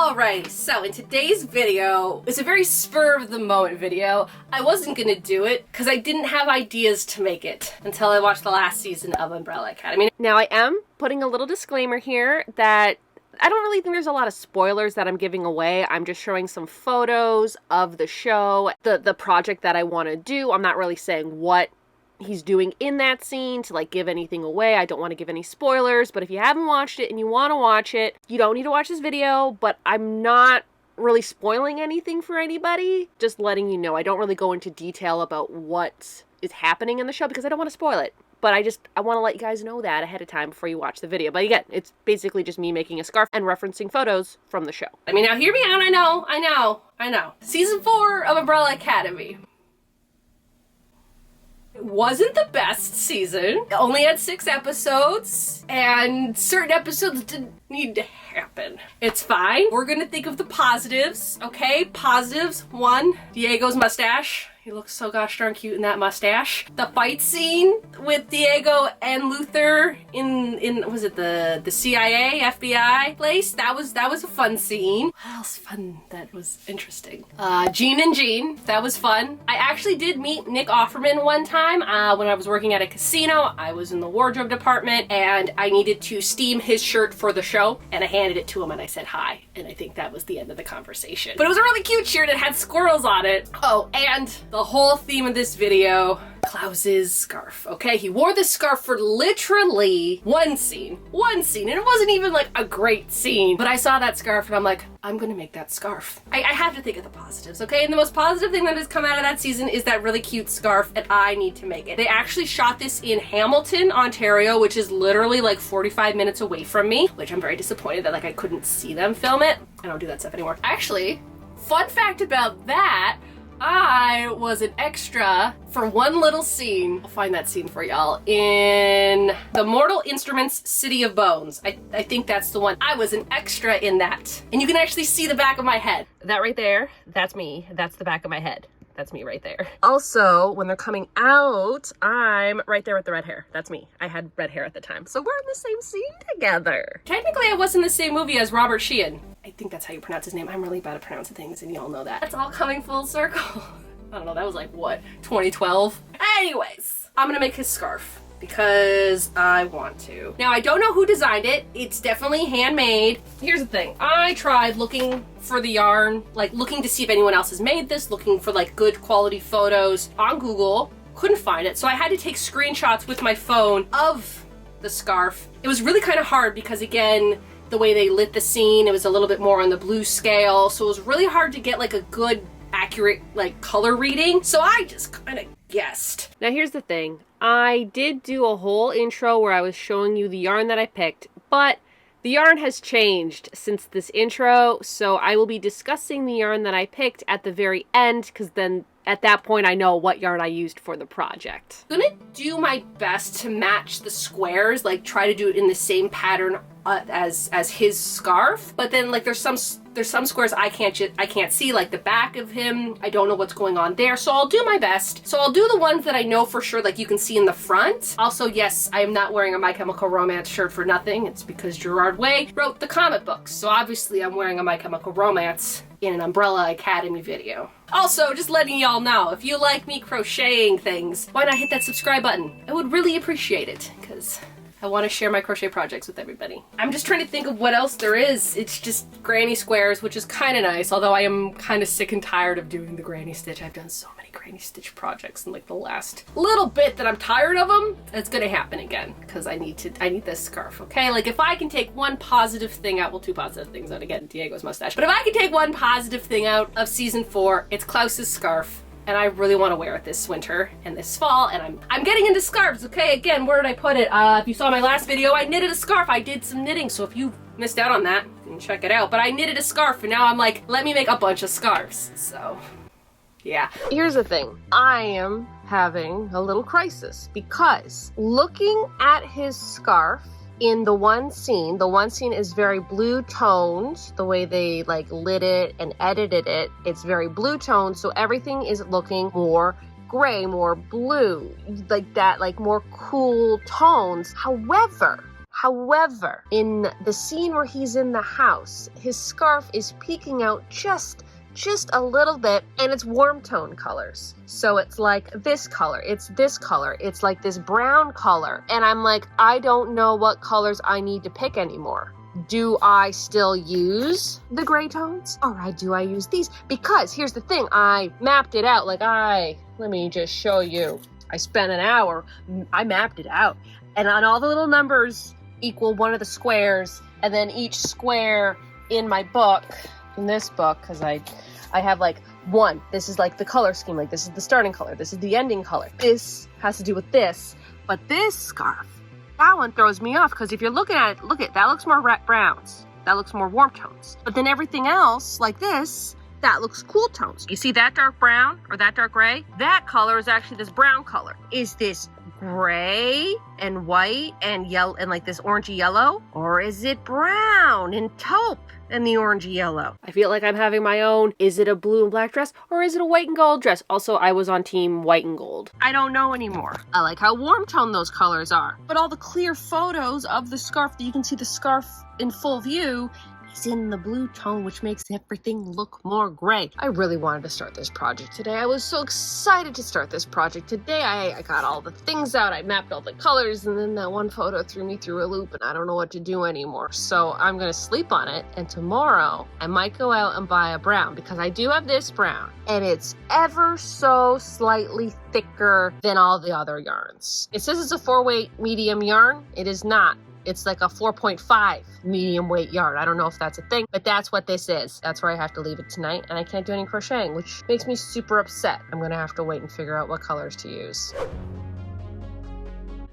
Alrighty, so in today's video, it's a very spur of the moment video. I wasn't gonna do it because I didn't have ideas to make it until I watched the last season of Umbrella Academy. Now I am putting a little disclaimer here that I don't really think there's a lot of spoilers that I'm giving away. I'm just showing some photos of the show, the project that I want to do. I'm not really saying what he's doing in that scene to like give anything away. I don't want to give any spoilers, but if you haven't watched it and you want to watch it, you don't need to watch this video, but I'm not really spoiling anything for anybody. Just letting you know, I don't really go into detail about what is happening in the show because I don't want to spoil it. But I want to let you guys know that ahead of time before you watch the video. But again, it's basically just me making a scarf and referencing photos from the show. I mean, now hear me out, I know. Season 4 of Umbrella Academy. It wasn't the best season. It only had 6 episodes, and certain episodes didn't need to happen. It's fine. We're gonna think of the positives, okay? Positives. 1, Diego's mustache. He looks so gosh darn cute in that mustache. The fight scene with Diego and Luther in was it the CIA, FBI place? That was a fun scene. What else fun that was interesting? Jean and Jean, that was fun. I actually did meet Nick Offerman one time when I was working at a casino. I was in the wardrobe department and I needed to steam his shirt for the show, and I handed it to him and I said hi, and I think that was the end of the conversation. But it was a really cute shirt. It had squirrels on it. Oh, and the whole theme of this video, Klaus's scarf, okay? He wore this scarf for literally one scene, and it wasn't even like a great scene, but I saw that scarf and I'm like, I'm gonna make that scarf. I have to think of the positives, okay? And the most positive thing that has come out of that season is that really cute scarf, and I need to make it. They actually shot this in Hamilton, Ontario, which is literally like 45 minutes away from me, which I'm very disappointed that like I couldn't see them film it. I don't do that stuff anymore. Actually, fun fact about that, I was an extra for one little scene. I'll find that scene for y'all in the Mortal Instruments City of Bones. I think that's the one. I was an extra in that. And you can actually see the back of my head. That right there, that's me. That's the back of my head. That's me right there. Also, when they're coming out, I'm right there with the red hair. That's me. I had red hair at the time. So we're in the same scene together. Technically, I was in the same movie as Robert Sheehan. I think that's how you pronounce his name. I'm really bad at pronouncing things, and y'all know that. That's all coming full circle. I don't know, that was like, what, 2012? Anyways, I'm gonna make his scarf because I want to. Now, I don't know who designed it. It's definitely handmade. Here's the thing. I tried looking for the yarn, like looking to see if anyone else has made this, looking for like good quality photos on Google. Couldn't find it, so I had to take screenshots with my phone of the scarf. It was really kind of hard because, again, the way they lit the scene, it was a little bit more on the blue scale, so it was really hard to get like a good, accurate like color reading. So I just kind of guessed. Now here's the thing. I did do a whole intro where I was showing you the yarn that I picked, but the yarn has changed since this intro, so I will be discussing the yarn that I picked at the very end, because then at that point I know what yarn I used for the project. I'm gonna do my best to match the squares, like try to do it in the same pattern as his scarf, but then like there's some squares I can't see, like the back of him. I don't know what's going on there, so I'll do my best. So I'll do the ones that I know for sure, like you can see in the front. Also, yes, I am not wearing a My Chemical Romance shirt for nothing. It's because Gerard Way wrote the comic books, so obviously I'm wearing a My Chemical Romance in an Umbrella Academy video. Also, just letting y'all know, if you like me crocheting things, why not hit that subscribe button? I would really appreciate it, because I want to share my crochet projects with everybody. I'm just trying to think of what else there is. It's just granny squares, which is kind of nice, although I am kind of sick and tired of doing the granny stitch. I've done so many granny stitch projects in like the last little bit that I'm tired of them. It's gonna happen again because I need this scarf, okay? Like if I can take one positive thing out, well, 2 positive things out, again, Diego's mustache. But if I can take one positive thing out of season 4, it's Klaus's scarf. And I really want to wear it this winter and this fall, and I'm getting into scarves, okay? Again, where did I put it? If you saw my last video, I knitted a scarf. I did some knitting, so if you missed out on that, you can check it out. But I knitted a scarf, and now I'm like, let me make a bunch of scarves. So, yeah. Here's the thing. I am having a little crisis because looking at his scarf, in the one scene is very blue toned. The way they like lit it and edited it, it's very blue toned, so everything is looking more gray, more blue, like that, like more cool tones. However, However, in the scene where he's in the house, his scarf is peeking out just a little bit, and it's warm tone colors. So it's like this color, it's this color, it's like this brown color. And I'm like, I don't know what colors I need to pick anymore. Do I still use the gray tones, or do I use these? Because here's the thing, I mapped it out. Let me just show you. I spent an hour, I mapped it out. And on all the little numbers equal one of the squares, and then each square in my book, in this book, because I have like one, this is like the color scheme, like this is the starting color, this is the ending color. This has to do with this, but this scarf, that one throws me off, because if you're looking at it, that looks more browns, that looks more warm tones. But then everything else, like this, that looks cool tones. You see that dark brown or that dark gray? That color is actually this brown color. Is this gray and white and yellow and like this orangey yellow? Or is it brown and taupe and the orangey yellow? I feel like I'm having my own, is it a blue and black dress or is it a white and gold dress? Also, I was on team white and gold. I don't know anymore. I like how warm tone those colors are. But all the clear photos of the scarf that you can see the scarf in full view is in the blue tone, which makes everything look more gray. I really wanted to start this project today. I was so excited to start this project today. I got all the things out, I mapped all the colors, and then that one photo threw me through a loop and I don't know what to do anymore. So I'm gonna sleep on it, and tomorrow I might go out and buy a brown, because I do have this brown and it's ever so slightly thicker than all the other yarns. It says it's a 4-weight medium yarn. It is not. It's like a 4.5 medium weight yarn. I don't know if that's a thing, but that's what this is. That's where I have to leave it tonight, and I can't do any crocheting, which makes me super upset. I'm gonna have to wait and figure out what colors to use.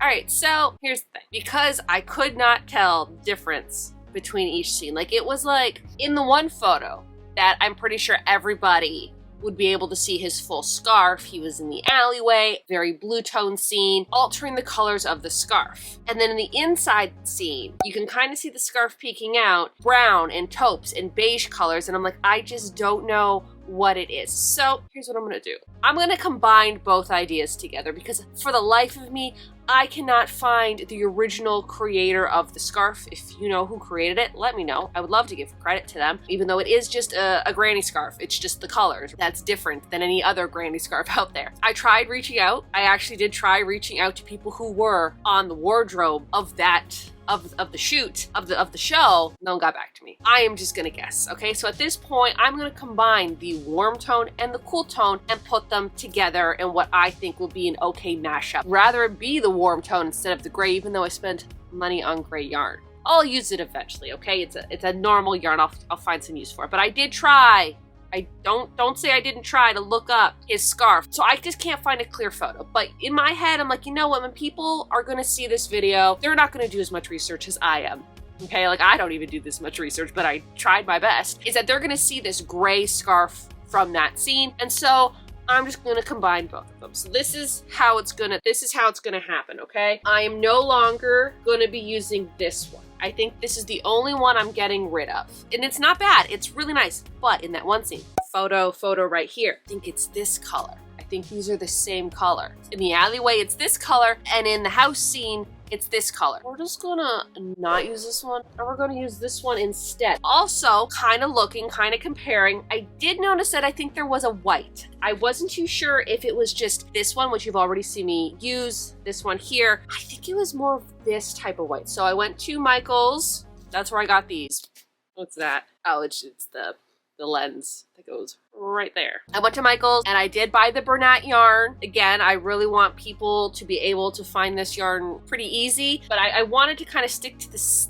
All right, so here's the thing. Because I could not tell the difference between each scene. Like, it was like in the one photo that I'm pretty sure everybody would be able to see his full scarf. He was in the alleyway, very blue tone scene, altering the colors of the scarf. And then in the inside scene, you can kind of see the scarf peeking out, brown and taupes and beige colors. And I'm like, I just don't know what it is. So here's what I'm gonna do. I'm gonna combine both ideas together, because for the life of me, I cannot find the original creator of the scarf. If you know who created it, let me know. I would love to give credit to them, even though it is just a granny scarf. It's just the colors that's different than any other granny scarf out there. I tried reaching out. I actually did try reaching out to people who were on the wardrobe of that of the shoot of the show. No one got back to me. I am just gonna guess. Okay, so at this point, I'm gonna combine the warm tone and the cool tone and put them together in what I think will be an okay mashup. Rather it be the warm tone instead of the gray, even though I spent money on gray yarn. I'll use it eventually. Okay, it's a normal yarn. I'll find some use for it. But I did try. I don't say I didn't try to look up his scarf. So I just can't find a clear photo. But in my head, I'm like, you know what? When people are gonna see this video, they're not gonna do as much research as I am. Okay, like I don't even do this much research, but I tried my best. Is that they're gonna see this gray scarf from that scene, and so I'm just gonna combine both of them. So this is how it's gonna happen. Okay, I am no longer gonna be using this one. I think this is the only one I'm getting rid of. And it's not bad, it's really nice. But in that one scene, photo right here, I think it's this color. I think these are the same color. In the alleyway, it's this color, and in the house scene, it's this color. We're just gonna not use this one, and we're gonna use this one instead. Also, kind of looking, kind of comparing, I did notice that I think there was a white. I wasn't too sure if it was just this one, which you've already seen me use, this one here. I think it was more of this type of white. So I went to Michael's. That's where I got these. What's that? Oh, it's the lens that goes right there. I went to Michael's and I did buy the Bernat yarn. Again, I really want people to be able to find this yarn pretty easy, but I wanted to kind of stick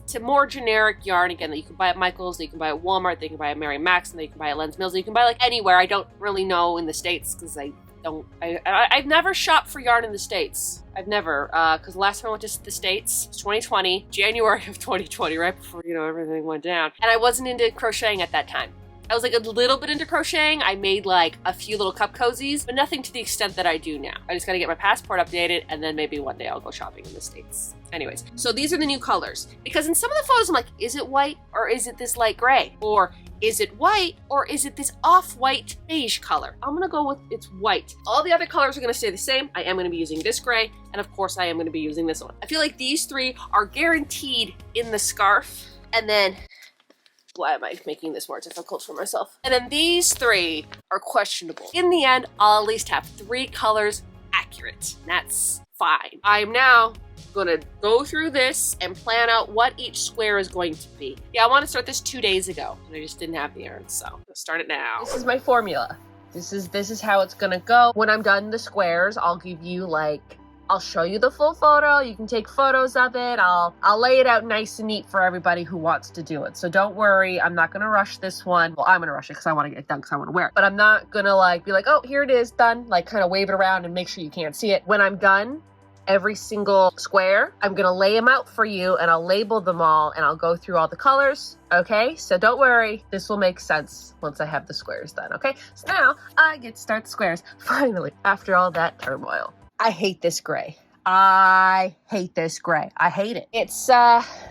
to more generic yarn, again, that you can buy at Michael's, that you can buy at Walmart, that you can buy at Mary Max, and that you can buy at Lens Mills, that you can buy like anywhere. I don't really know in the States, because I've never shopped for yarn in the States. I've never, because the last time I went to the States was 2020, January of 2020, right before, everything went down. And I wasn't into crocheting at that time. I was like a little bit into crocheting. I made like a few little cup cozies, but nothing to the extent that I do now. I just gotta get my passport updated, and then maybe one day I'll go shopping in the States. Anyways, so these are the new colors. Because in some of the photos, I'm like, is it white or is it this light gray? Or Is it white or is it this off-white beige color? I'm gonna go with it's white. All the other colors are gonna stay the same. I am gonna be using this gray, and of course I am gonna be using this one. I feel like these three are guaranteed in the scarf, and then, why am I making this more difficult for myself? And then these three are questionable. In the end, I'll at least have 3 colors accurate. That's fine. I'm now gonna go through this and plan out what each square is going to be. Yeah, I want to start this 2 days ago, and I just didn't have the yarn, so let's start it now. This is my formula. This is how it's gonna go. When I'm done the squares, I'll give you I'll show you the full photo. You can take photos of it. I'll lay it out nice and neat for everybody who wants to do it. So don't worry, I'm not gonna rush this one. Well, I'm gonna rush it because I want to get it done because I want to wear it. But I'm not gonna be like, oh, here it is, done. Kind of wave it around and make sure you can't see it. When I'm done, every single square, I'm gonna lay them out for you and I'll label them all and I'll go through all the colors, okay? So don't worry, this will make sense once I have the squares done, okay? So now I get to start the squares, finally, after all that turmoil. I hate this gray. I hate this gray. I hate it. It's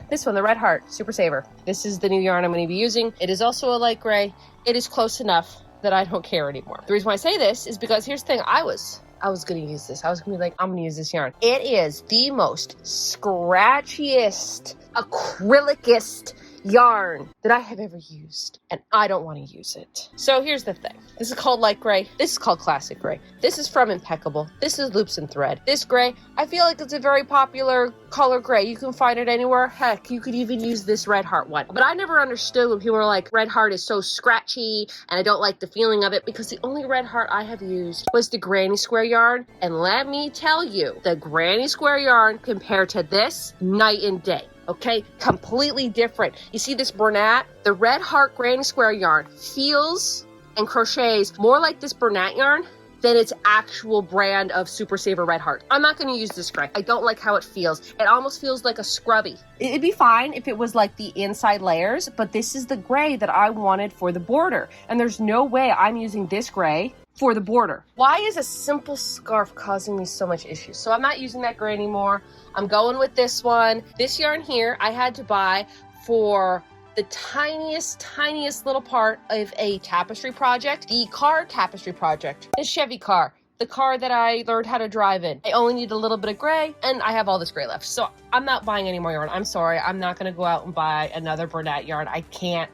this one, the Red Heart Super Saver. This is the new yarn I'm gonna be using. It is also a light gray. It is close enough that I don't care anymore. The reason why I say this is because here's the thing, I was gonna use this. I was gonna be like, I'm gonna use this yarn. It is the most scratchiest, acrylicest yarn that I have ever used, and I don't want to use it. So here's the thing. This is called light gray. This is called classic gray. This is from Impeccable. This is loops and thread. This gray, I feel like it's a very popular color gray. You can find it anywhere. Heck, you could even use this Red Heart one. But I never understood when people were like, Red Heart is so scratchy and I don't like the feeling of it, because the only Red Heart I have used was the granny square yarn. And let me tell you, the granny square yarn compared to this, night and day. Okay, completely different. You see this Bernat? The Red Heart Granny Square yarn feels and crochets more like this Bernat yarn than its actual brand of Super Saver Red Heart. I'm not going to use this gray. I don't like how it feels. It almost feels like a scrubby. It'd be fine if it was like the inside layers, but this is the gray that I wanted for the border. And there's no way I'm using this gray for the border. Why is a simple scarf causing me so much issues? So I'm not using that gray anymore. I'm going with this one. This yarn here, I had to buy for the tiniest little part of a tapestry project. The car tapestry project. The Chevy car. The car that I learned how to drive in. I only need a little bit of gray, and I have all this gray left. So I'm not buying any more yarn. I'm sorry. I'm not going to go out and buy another Bernat yarn. I can't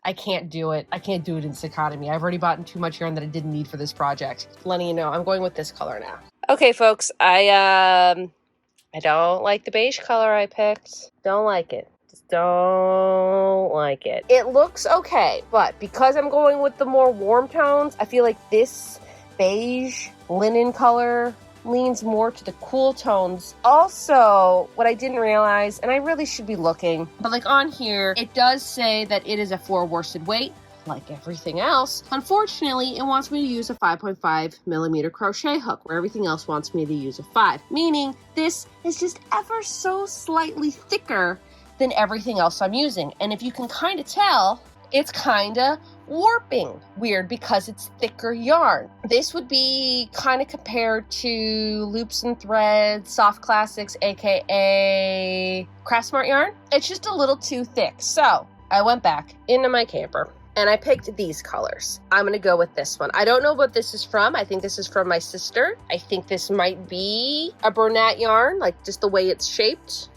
do it. I can't do it in this economy. I've already bought too much yarn that I didn't need for this project. Letting you know, I'm going with this color now. Okay, folks. I don't like the beige color I picked. Don't like it. Just don't like it. It looks okay, but because I'm going with the more warm tones, I feel like this beige linen color leans more to the cool tones. Also, what I didn't realize, and I really should be looking, but on here, it does say that it is a 4 worsted weight. Like everything else, unfortunately, it wants me to use a 5.5 millimeter crochet hook, where everything else wants me to use a 5, meaning this is just ever so slightly thicker than everything else I'm using. And if you can kind of tell, it's kind of warping weird because it's thicker yarn. This would be kind of compared to Loops and Threads Soft Classics, aka Craft Smart yarn. It's just a little too thick. So I went back into my camper and I picked these colors. I'm gonna go with this one. I don't know what this is from. I think this is from my sister. I think this might be a Bernat yarn, just the way it's shaped.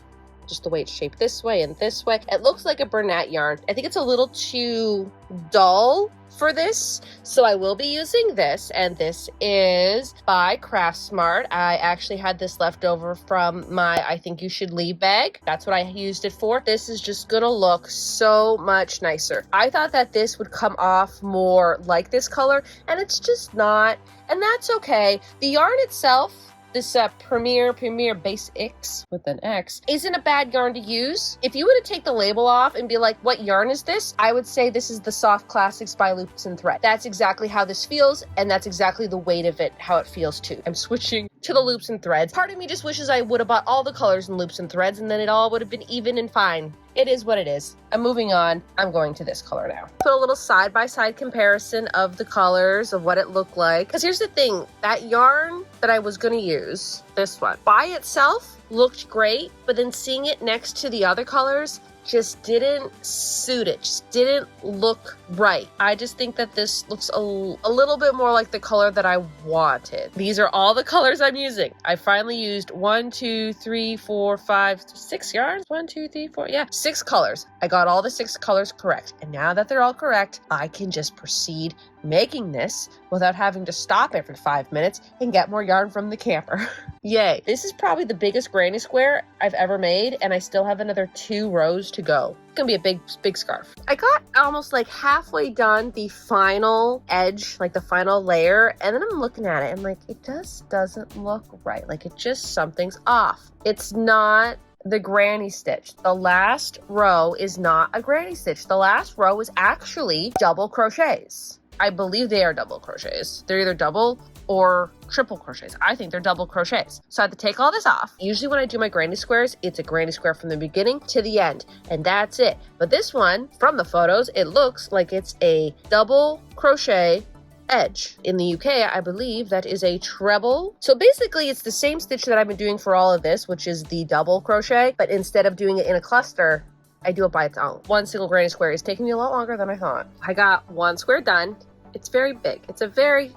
Just the way it's shaped this way and this way. It looks like a Bernat yarn. I think it's a little too dull for this, so I will be using this, and this is by Craft Smart. I actually had this left over from my I Think You Should Leave bag. That's what I used it for. This is just gonna look so much nicer. I thought that this would come off more like this color, and it's just not, and that's okay. The yarn itself, this Premier Base X with an X, isn't a bad yarn to use. If you were to take the label off and be like, what yarn is this? I would say this is the Soft Classics by Loops and Thread. That's exactly how this feels, and that's exactly the weight of it, how it feels too. I'm switching to the Loops and Threads. Part of me just wishes I would have bought all the colors in Loops and Threads, and then it all would have been even and fine. It is what it is. I'm moving on. I'm going to this color now. Put a little side-by-side comparison of the colors of what it looked like. Because here's the thing, that yarn that I was gonna use, this one, by itself looked great, but then seeing it next to the other colors, just didn't suit it, just didn't look right. I just think that this looks a little bit more like the color that I wanted. These are all the colors I'm using. I finally used 1, 2, 3, 4, 5, 6 yards. 1, 2, 3, 4, yeah, 6 colors. I got all the 6 colors correct. And now that they're all correct, I can just proceed making this without having to stop every 5 minutes and get more yarn from the camper. Yay. This is probably the biggest granny square I've ever made, and I still have another 2 rows to go. It's gonna be a big scarf. I got almost like halfway done the final edge, like the final layer, and then I'm looking at it and like, it just doesn't look right. Like something's off. It's not the granny stitch. The last row is not a granny stitch. The last row is actually double crochets. I believe they are double crochets. They're either double or triple crochets. I think they're double crochets. So I have to take all this off. Usually when I do my granny squares, it's a granny square from the beginning to the end, and that's it. But this one, from the photos, it looks like it's a double crochet edge. In the UK, I believe that is a treble. So basically it's the same stitch that I've been doing for all of this, which is the double crochet, but instead of doing it in a cluster, I do it by its own. One single granny square is taking me a lot longer than I thought. I got 1 square done. It's very big. It's a very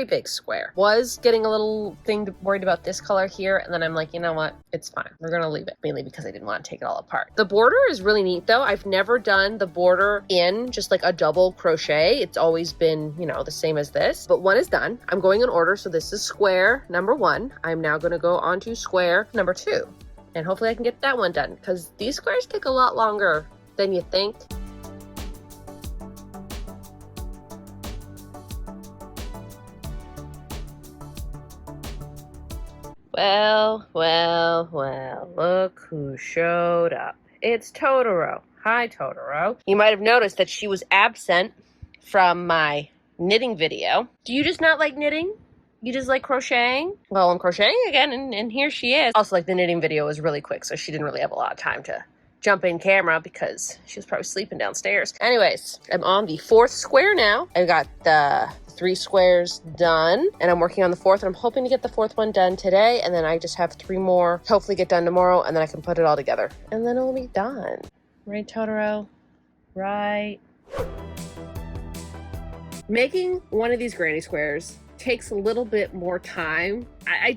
big square. Was getting a little worried about this color here, and then I'm like, you know what? It's fine. We're gonna leave it, mainly because I didn't want to take it all apart. The border is really neat though. I've never done the border in just like a double crochet. It's always been, you know, the same as this, but one is done. I'm going in order. So this is square number 1. I'm now gonna go on to square number 2. And hopefully I can get that one done, because these squares take a lot longer than you think. Well, look who showed up. It's Totoro. Hi, Totoro. You might have noticed that she was absent from my knitting video. Do you just not like knitting? You just like crocheting? Well, I'm crocheting again, and here she is. Also, like, the knitting video was really quick, so she didn't really have a lot of time to jump in camera because she was probably sleeping downstairs. Anyways, I'm on the 4th square now. I've got the 3 squares done, and I'm working on the 4th, and I'm hoping to get the 4th one done today, and then I just have 3 more, hopefully get done tomorrow, and then I can put it all together, and then it'll be done. Right, Totoro? Right. Making one of these granny squares takes a little bit more time.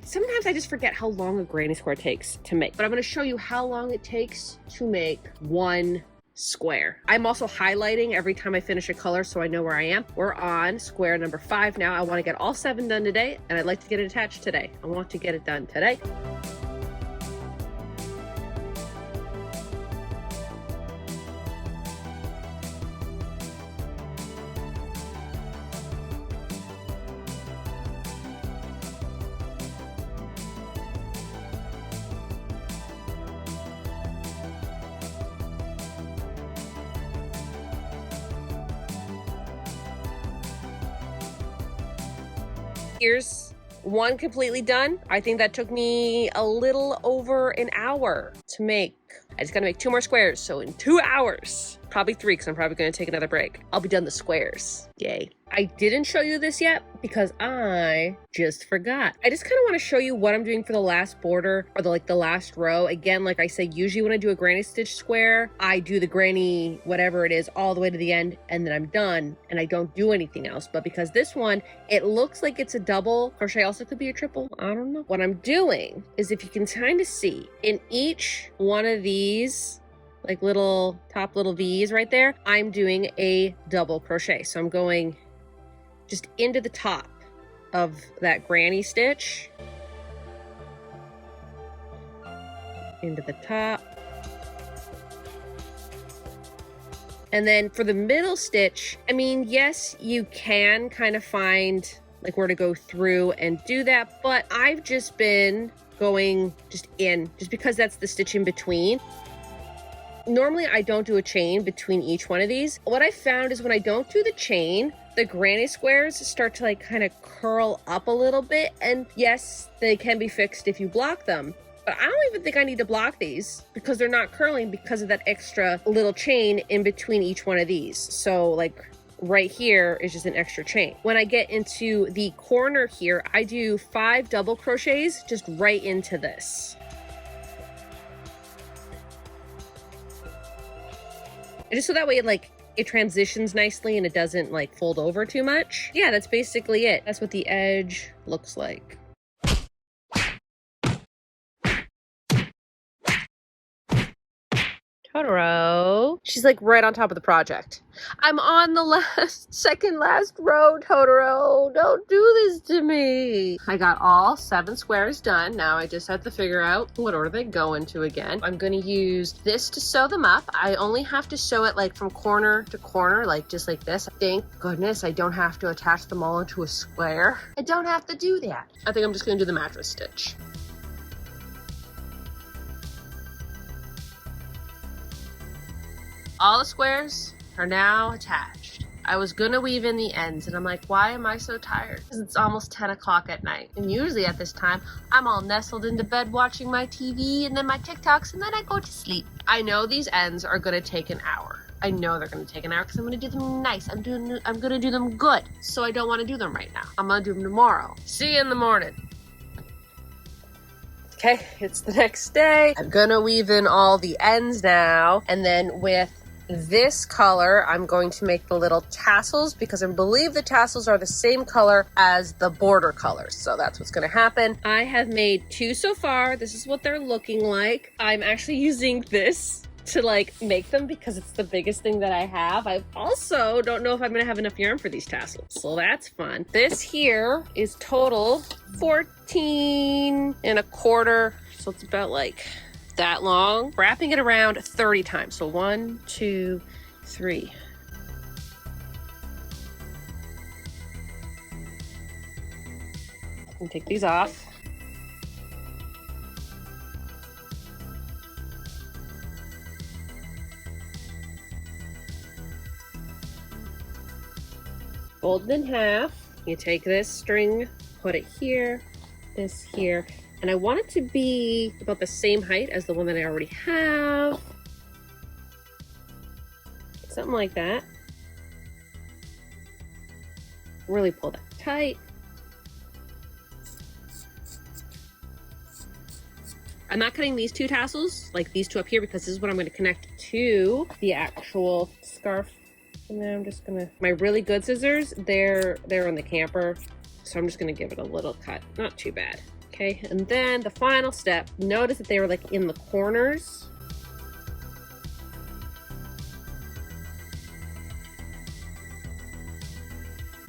Sometimes I just forget how long a granny square takes to make, but I'm going to show you how long it takes to make one square. I'm also highlighting every time I finish a color so I know where I am. We're on square number 5 now. I want to get all 7 done today, and I'd like to get it attached today. I want to get it done today. Here's one completely done. I think that took me a little over an hour to make. I just gotta make 2 more squares. So in 2 hours, probably 3, because I'm probably gonna take another break, I'll be done the squares. Yay. I didn't show you this yet because I just forgot. I just kind of want to show you what I'm doing for the last border, or the last row. Again, like I say, usually when I do a granny stitch square, I do the granny whatever it is all the way to the end, and then I'm done and I don't do anything else. But because this one, it looks like it's a double crochet, also could be a triple, I don't know. What I'm doing is, if you can kind of see, in each one of these like little top little V's right there, I'm doing a double crochet. So I'm going just into the top of that granny stitch, into the top, and then for the middle stitch, I mean, yes, you can kind of find like where to go through and do that, but I've just been going just because that's the stitch in between. Normally I don't do a chain between each one of these. What I found is when I don't do the chain, the granny squares start to like kind of curl up a little bit, and yes, they can be fixed if you block them, but I don't even think I need to block these because they're not curling because of that extra little chain in between each one of these. So like right here is just an extra chain. When I get into the corner here, I do 5 double crochets just right into this. And just so that way it transitions nicely and it doesn't like fold over too much. Yeah, that's basically it. That's what the edge looks like. Totoro. She's like right on top of the project. I'm on the second last row, Totoro. Don't do this to me. I got all 7 squares done. Now I just have to figure out what order they go into again. I'm gonna use this to sew them up. I only have to sew it like from corner to corner, like just like this. Thank goodness I don't have to attach them all into a square. I don't have to do that. I think I'm just gonna do the mattress stitch. All the squares are now attached. I was gonna weave in the ends and I'm like, why am I so tired? Because it's almost 10 o'clock at night. And usually at this time, I'm all nestled into bed watching my TV and then my TikToks and then I go to sleep. I know these ends are gonna take an hour. I know they're gonna take an hour because I'm gonna do them nice. I'm gonna do them good. So I don't wanna do them right now. I'm gonna do them tomorrow. See you in the morning. Okay, it's the next day. I'm gonna weave in all the ends now. And then with this color, I'm going to make the little tassels because I believe the tassels are the same color as the border colors. So that's what's going to happen. I have made 2 so far. This is what they're looking like. I'm actually using this to like make them because it's the biggest thing that I have. I also don't know if I'm going to have enough yarn for these tassels. So that's fun. This here is total 14 1/4. So it's about like that long, wrapping it around 30 times. So 1, 2, 3. And take these off. Fold it in half. You take this string, put it here, this here. And I want it to be about the same height as the one that I already have. Something like that. Really pull that tight. I'm not cutting these 2 tassels, like these 2 up here, because this is what I'm going to connect to the actual scarf. And then I'm just gonna, my really good scissors, they're in the camper. So I'm just gonna give it a little cut, not too bad. Okay, and then the final step, notice that they were like in the corners.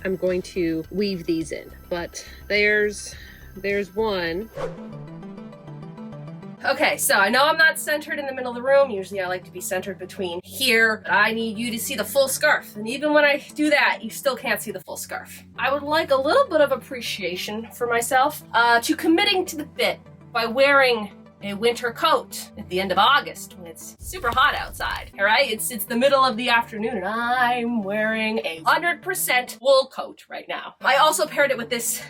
I'm going to weave these in, but there's one. Okay, so I know I'm not centered in the middle of the room. Usually I like to be centered between here, but I need you to see the full scarf. And even when I do that, you still can't see the full scarf. I would like a little bit of appreciation for myself to committing to the fit by wearing a winter coat at the end of August when it's super hot outside. All right, it's the middle of the afternoon and I'm wearing a 100% wool coat right now. I also paired it with this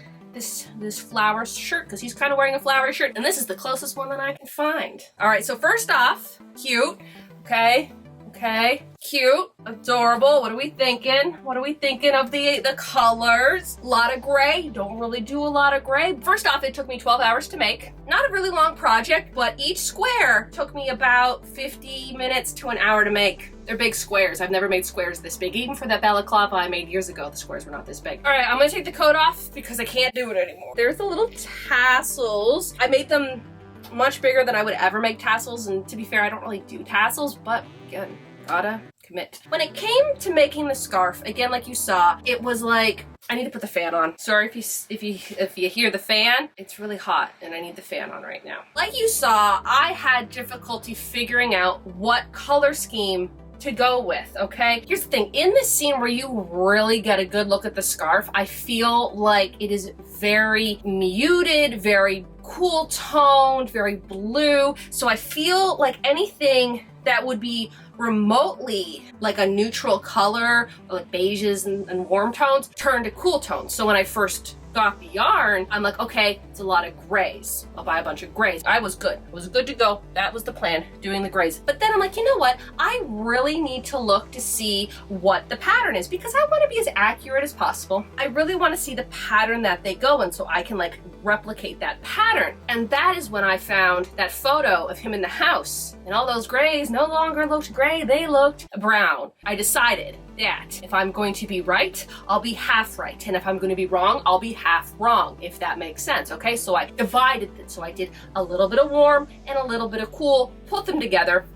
flower shirt because he's kind of wearing a flowery shirt, and this is the closest one that I can find. All right, so first off, cute. Okay, cute, adorable. What are we thinking? What are we thinking of the colors? A lot of gray. Don't really do a lot of gray. First off, it took me 12 hours to make. Not a really long project, but each square took me about 50 minutes to an hour to make. They're big squares. I've never made squares this big. Even for that balaclava I made years ago, the squares were not this big. All right, I'm gonna take the coat off because I can't do it anymore. There's the little tassels. I made them much bigger than I would ever make tassels, and to be fair, I don't really do tassels, but again, gotta commit. When it came to making the scarf, again, like you saw, it was like, I need to put the fan on. Sorry if you hear the fan, it's really hot and I need the fan on right now. Like you saw, I had difficulty figuring out what color scheme to go with, okay? Here's the thing, in this scene where you really get a good look at the scarf, I feel like it is very muted, very cool toned, very blue. So I feel like anything that would be remotely like a neutral color, like beiges and warm tones, turned to cool tones. So when I first got the yarn, I'm like, okay, it's a lot of grays. I'll buy a bunch of grays. I was good. It was good to go. That was the plan, doing the grays. But then I'm like, you know what? I really need to look to see what the pattern is because I want to be as accurate as possible. I really want to see the pattern that they go in so I can like replicate that pattern. And that is when I found that photo of him in the house. And all those grays no longer looked gray, they looked brown. I decided that if I'm going to be right, I'll be half right. And if I'm going to be wrong, I'll be half wrong, if that makes sense, okay? So I divided it. So I did a little bit of warm and a little bit of cool, put them together,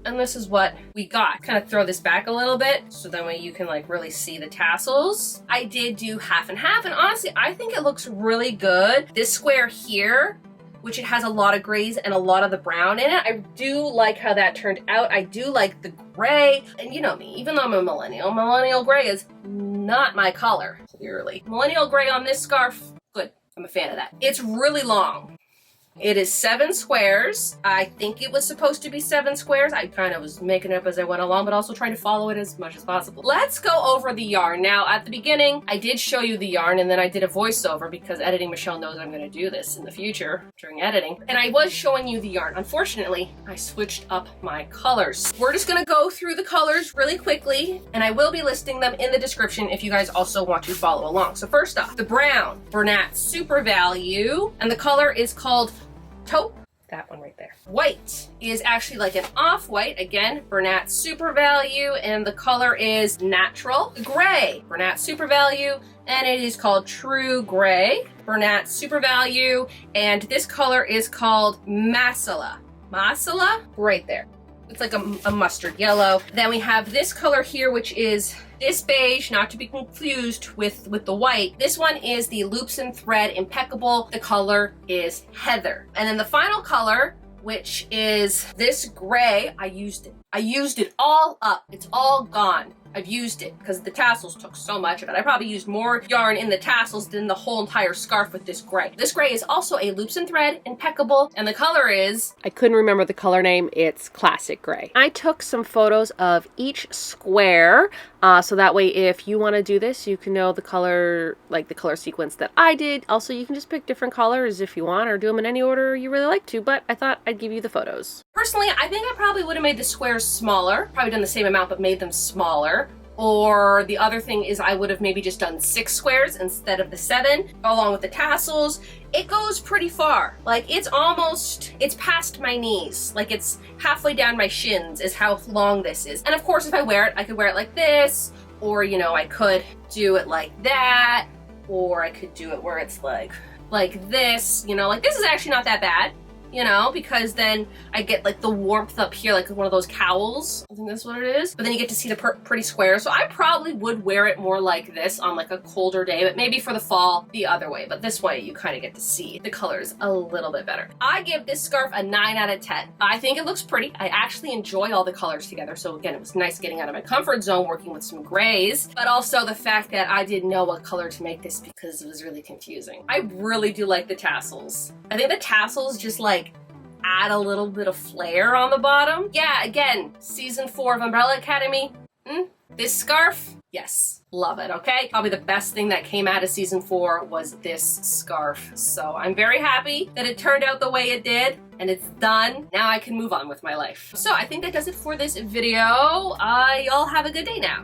and this is what we got. Kind of throw this back a little bit so that way you can like really see the tassels. I did do half and half, and honestly, I think it looks really good. This square here, which it has a lot of grays and a lot of the brown in it, I do like how that turned out. I do like the gray, and you know me, even though I'm a millennial gray is not my color, clearly. Millennial gray on this scarf, good. I'm a fan of that. It's really long. It is 7 squares. I think it was supposed to be 7 squares. I kind of was making it up as I went along, but also trying to follow it as much as possible. Let's go over the yarn. Now, at the beginning, I did show you the yarn, and then I did a voiceover because Editing Michelle knows I'm going to do this in the future during editing. And I was showing you the yarn. Unfortunately, I switched up my colors. We're just going to go through the colors really quickly, and I will be listing them in the description if you guys also want to follow along. So first off, the brown Bernat Super Value, and the color is called Taupe, that one right there. White is actually like an off-white, again, Bernat Super Value, and the color is Natural. Gray, Bernat Super Value, and it is called True Gray. Bernat Super Value, and this color is called Masala. Masala, right there. It's like a mustard yellow. Then we have this color here, which is this beige, not to be confused with the white. This one is the Loops and Thread Impeccable. The color is Heather. And then the final color, which is this gray, I used it all up. It's all gone. I've used it because the tassels took so much of it. I probably used more yarn in the tassels than the whole entire scarf with this gray. This gray is also a Loops and Thread Impeccable, and the color is, I couldn't remember the color name, it's Classic Gray. I took some photos of each square, so that way if you want to do this, you can know the color, like the color sequence that I did. Also, you can just pick different colors if you want, or do them in any order you really like to, but I thought I'd give you the photos. Personally, I think I probably would have made the squares smaller, probably done the same amount, but made them smaller. Or the other thing is I would have maybe just done 6 squares instead of the 7, along with the tassels. It goes pretty far. Like it's past my knees. Like it's halfway down my shins is how long this is. And of course, if I wear it, I could wear it like this, or you know, I could do it like that, or I could do it where it's like this, you know, like this is actually not that bad. You know, because then I get like the warmth up here, like one of those cowls. I think that's what it is. But then you get to see the pretty square. So I probably would wear it more like this on like a colder day, but maybe for the fall, the other way. But this way you kind of get to see the colors a little bit better. I give this scarf a 9 out of 10. I think it looks pretty. I actually enjoy all the colors together. So again, it was nice getting out of my comfort zone, working with some grays, but also the fact that I didn't know what color to make this because it was really confusing. I really do like the tassels. I think the tassels just like add a little bit of flair on the bottom. Yeah, again, season 4 of Umbrella Academy. This scarf, yes, love it, okay? Probably the best thing that came out of season 4 was this scarf. So I'm very happy that it turned out the way it did, and it's done. Now I can move on with my life. So I think that does it for this video. Y'all have a good day now.